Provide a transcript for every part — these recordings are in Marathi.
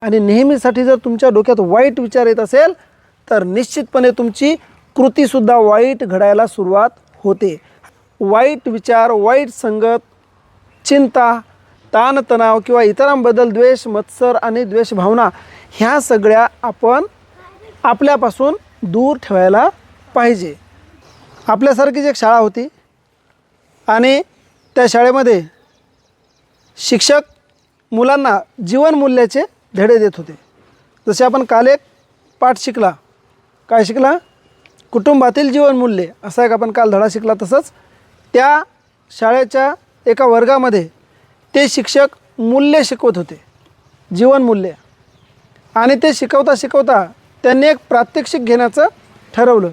आणि नेहमीसाठी जर तुमच्या डोक्यात वाईट विचार येत असेल तर निश्चितपणे तुमची कृतीसुद्धा वाईट घडायला सुरुवात होते. वाईट विचार, वाईट संगत, चिंता, ताणतणाव किंवा इतरांबद्दल द्वेष, मत्सर आणि द्वेष भावना ह्या सगळ्या आपण आपल्यापासून दूर ठेवायला पाहिजे. आपल्यासारखीच एक शाळा होती आणि त्या शाळेमध्ये शिक्षक मुलांना जीवनमूल्याचे धडे देत होते. जसे आपण काल एक पाठ शिकला, काय शिकला? कुटुंबातील जीवनमूल्ये असा एक आपण काल धडा शिकला. तसंच त्या शाळेच्या एका वर्गामध्ये ते शिक्षक मूल्य शिकवत होते, जीवनमूल्य. आणि ते शिकवता शिकवता त्यांनी एक प्रात्यक्षिक घेण्याचं ठरवलं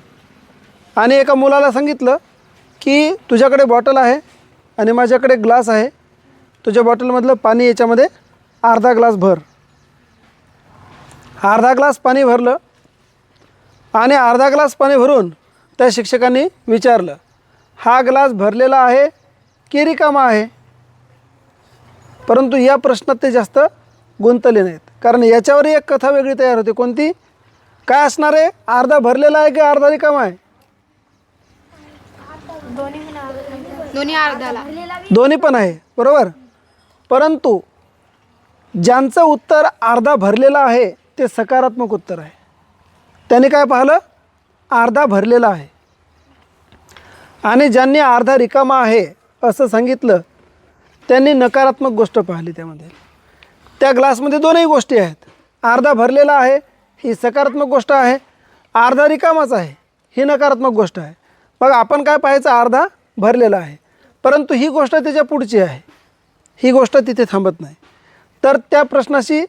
आणि एका मुलाला सांगितलं की तुझ्याकडे बॉटल आहे आणि माझ्याकडे ग्लास आहे, तुझ्या बॉटलमधलं पाणी याच्यामध्ये अर्धा ग्लास भर. अर्धा ग्लास पाणी भरलं आणि अर्धा ग्लास पाणी भरून त्या शिक्षकांनी विचारलं, हा ग्लास भरलेला आहे की रिकामा आहे? परंतु या प्रश्नात ते जास्त गुंतले नाहीत, कारण याच्यावरही एक कथा वेगळी तयार होते. कोणती? काय असणार आहे? अर्धा भरलेला आहे की अर्धा रिकामा आहे? दोन्ही पण आहे, बरोबर. परंतु ज्यांचं उत्तर अर्धा भरलेला आहे ते सकारात्मक उत्तर आहे. त्यांनी काय पाहिलं? अर्धा भरलेला आहे. आणि ज्यांनी अर्धा रिकामा आहे असं सांगितलं त्यांनी नकारात्मक गोष्ट पाहिली. त्यामध्ये त्या ग्लासमध्ये दोनही गोष्टी आहेत. अर्धा भरलेला आहे ही सकारात्मक गोष्ट आहे, अर्धा रिकामाच आहे ही नकारात्मक गोष्ट आहे. मग आपण काय पाहायचं? अर्धा भरलेला आहे. परंतु ही गोष्ट त्याच्या पुढची आहे, ही गोष्ट तिथे थांबत नाही. तर त्या प्रश्नाशी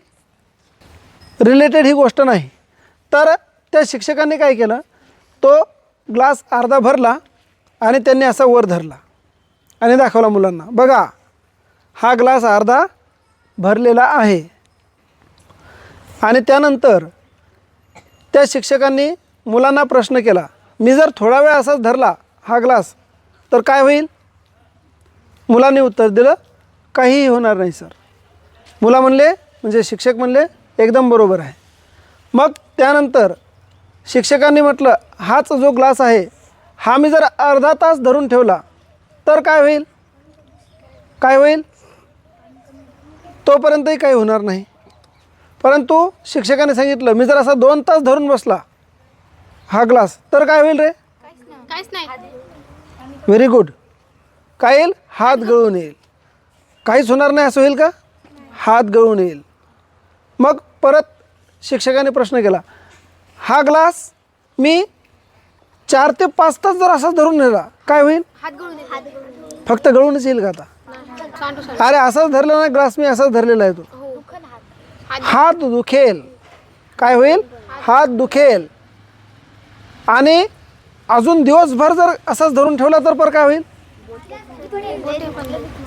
रिलेटेड ही गोष्ट नाही. तर त्या शिक्षकांनी काय केलं, तो ग्लास अर्धा भरला आणि त्यांनी असा वर धरला आणि दाखवला मुलांना, बघा हा ग्लास अर्धा भरलेला आहे. आणि त्यानंतर त्या शिक्षकांनी मुलांना प्रश्न केला, मी जर थोडा वेळ असाच धरला हा ग्लास तर काय होईल? मुलांनी उत्तर दिलं, काहीही होणार नाही सर. मुलं म्हणले, म्हणजे शिक्षक म्हणले, एकदम बरोबर आहे. मग त्यानंतर शिक्षकांनी म्हटलं, हाच जो ग्लास आहे हा मी जर अर्धा तास धरून ठेवला तर काय होईल? काय होईल? तोपर्यंतही काही होणार नाही. परंतु शिक्षकाने सांगितलं, मी जर असा 2 तास धरून बसला हा ग्लास तर काय होईल रे? काहीच नाही. Very good. काय येईल? हात गळून येईल. काहीच होणार नाही असं होईल का? हात गळून येईल. मग परत शिक्षकाने प्रश्न केला, हा ग्लास मी 4 ते 5 तास जर असाच धरून नेला काय होईल? फक्त गळूनच येईल का आता? अरे असाच धरला ना ग्लास, मी असाच धरलेला आहे तो. हात दुखेल. काय होईल? हात दुखेल. आणि अजून दिवसभर जर असाच धरून ठेवला तर पर काय होईल?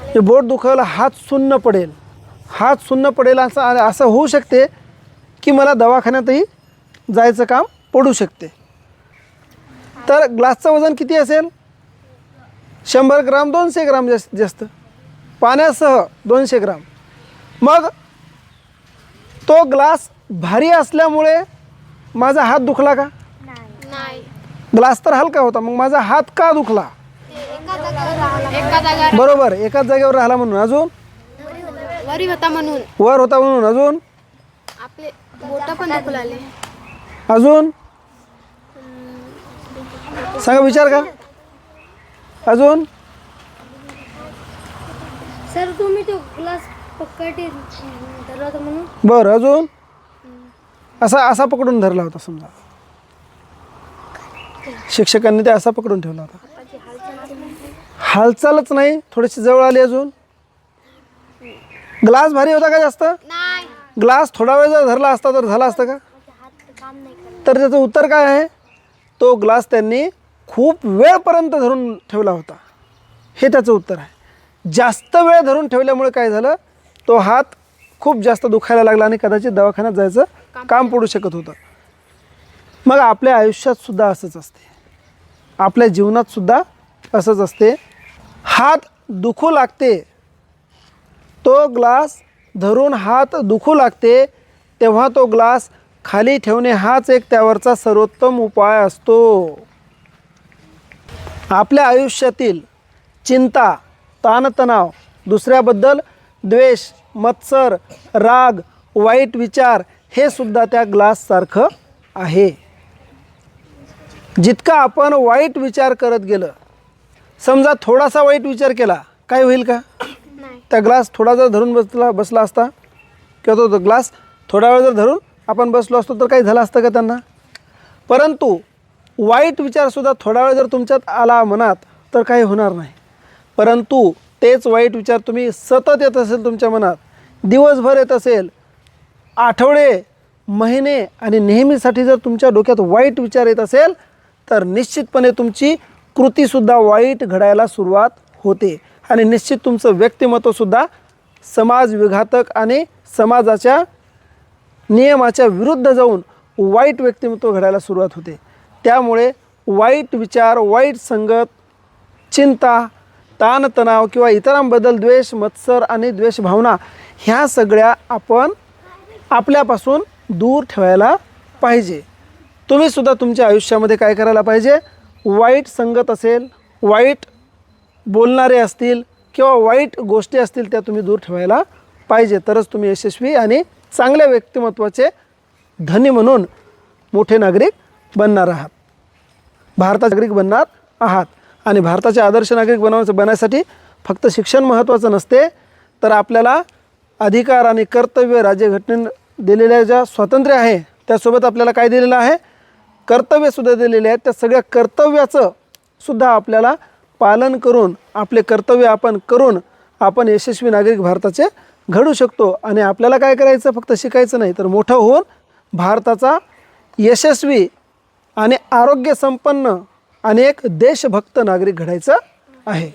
हे बोट दुखेल, हात सुन्न पडेल. हात सुन्न पडेल असं होऊ शकते की मला दवाखान्यातही जायचं काम पडू शकते. तर ग्लासचं वजन किती असेल? 100 ग्राम, 200 ग्राम जास्त, पाण्यासह 200 ग्राम. मग तो ग्लास भारी असल्यामुळे माझा हात दुखला का? नाही. ग्लास तर हलका होता, मग माझा हात का दुखला? बरोबर, एकाच जागेवर राहिला म्हणून. अजून वर होता म्हणून. अजून आपले बोट पण दुखू लागले. अजून सांगा, विचार का? अजून सर तुम्ही तो ग्लास पकडे धरला होता म्हणून. बरं, अजून असा पकडून धरला होता समजा, शिक्षकांनी ते असा पकडून ठेवला होता. हालचालच नाही, थोडीशी जवळ आली. अजून ग्लास भारी होता का जास्त? नाही. ग्लास थोडा वेळ जर धरला असता तर झाला असतं का? तर त्याचं उत्तर काय आहे? तो ग्लास त्यांनी खूप वेळपर्यंत धरून ठेवला होता, हे त्याचं उत्तर आहे. जास्त वेळ धरून ठेवल्यामुळे काय झालं, तो हात खूप जास्त दुखायला लागला आणि कदाचित दवाखान्यात जायचं काम पडू शकत होतं. मग आपल्या आयुष्यात सुद्धा असंच असते, आपल्या जीवनात सुद्धा असंच असते. हात दुखू लागते, तो ग्लास धरून हात दुखू लागते, तेव्हा तो ग्लास खाली ठेवणे हाच एक त्यावरचा सर्वोत्तम उपाय असतो. आपल्या आयुष्यातील चिंता, ताणतणाव, दुसऱ्याबद्दल द्वेष, मत्सर, राग, वाईट विचार हे सुद्धा त्या ग्लाससारखं आहे. जितका आपण वाईट विचार करत गेलं, समजा थोडासा वाईट विचार केला, काय होईल का? नाही. त्या ग्लास थोडा जर धरून बसला असता किंवा तो ग्लास थोडा वेळ जर धरून आपण बसलो असतो तर काही झालं असतं का त्यांना? परंतु वाईट विचारसुद्धा थोडा वेळ जर तुमच्यात आला मनात तर काही होणार नाही. परंतु तेच वाईट विचार तुम्ही सतत येत असेल तुमच्या मनात, दिवसभर येत असेल, आठवडे, महिने आणि नेहमीसाठी जर तुमच्या डोक्यात वाईट विचार येत असेल तर निश्चितपणे तुमची कृतीसुद्धा वाईट घडायला सुरुवात होते आणि निश्चित तुमचं व्यक्तिमत्वसुद्धा समाज विघातक आणि समाजाच्या नियमाच्या विरुद्ध जाऊन वाईट व्यक्तिमत्व घडायला सुरुवात होते. त्यामुळे वाईट विचार, वाईट संगत, चिंता, ताणतणाव किंवा इतरांबद्दल द्वेष, मत्सर आणि द्वेष भावना ह्या सगळ्या आपण आपल्यापासून दूर ठेवायला पाहिजे. तुम्हीसुद्धा तुमच्या आयुष्यामध्ये काय करायला पाहिजे? वाईट संगत असेल, वाईट बोलणारे असतील किंवा वाईट गोष्टी असतील त्या तुम्ही दूर ठेवायला पाहिजे. तरच तुम्ही यशस्वी आणि चांगल्या व्यक्तिमत्वाचे धनी म्हणून मोठे नागरिक बनणार आहात, भारताचे नागरिक बनणार आहात. आणि भारताचे आदर्श नागरिक बनायसाठी फक्त शिक्षण महत्त्वाचं नसते, तर आपल्याला अधिकार आणि कर्तव्य राज्यघटनेने दिलेल्या ज्या स्वातंत्र्य आहे त्यासोबत आपल्याला काय दिलेलं आहे? कर्तव्यसुद्धा दिलेले आहेत. त्या सगळ्या कर्तव्याचं सुद्धा आपल्याला पालन करून, आपले कर्तव्य आपण करून आपण यशस्वी नागरिक भारताचे घडू शकतो. आणि आपल्याला काय करायचं? फक्त शिकायचं नाही, तर मोठं होऊन भारताचा यशस्वी आणि आरोग्यसंपन्न आणि एक देशभक्त नागरिक घडायचं आहे.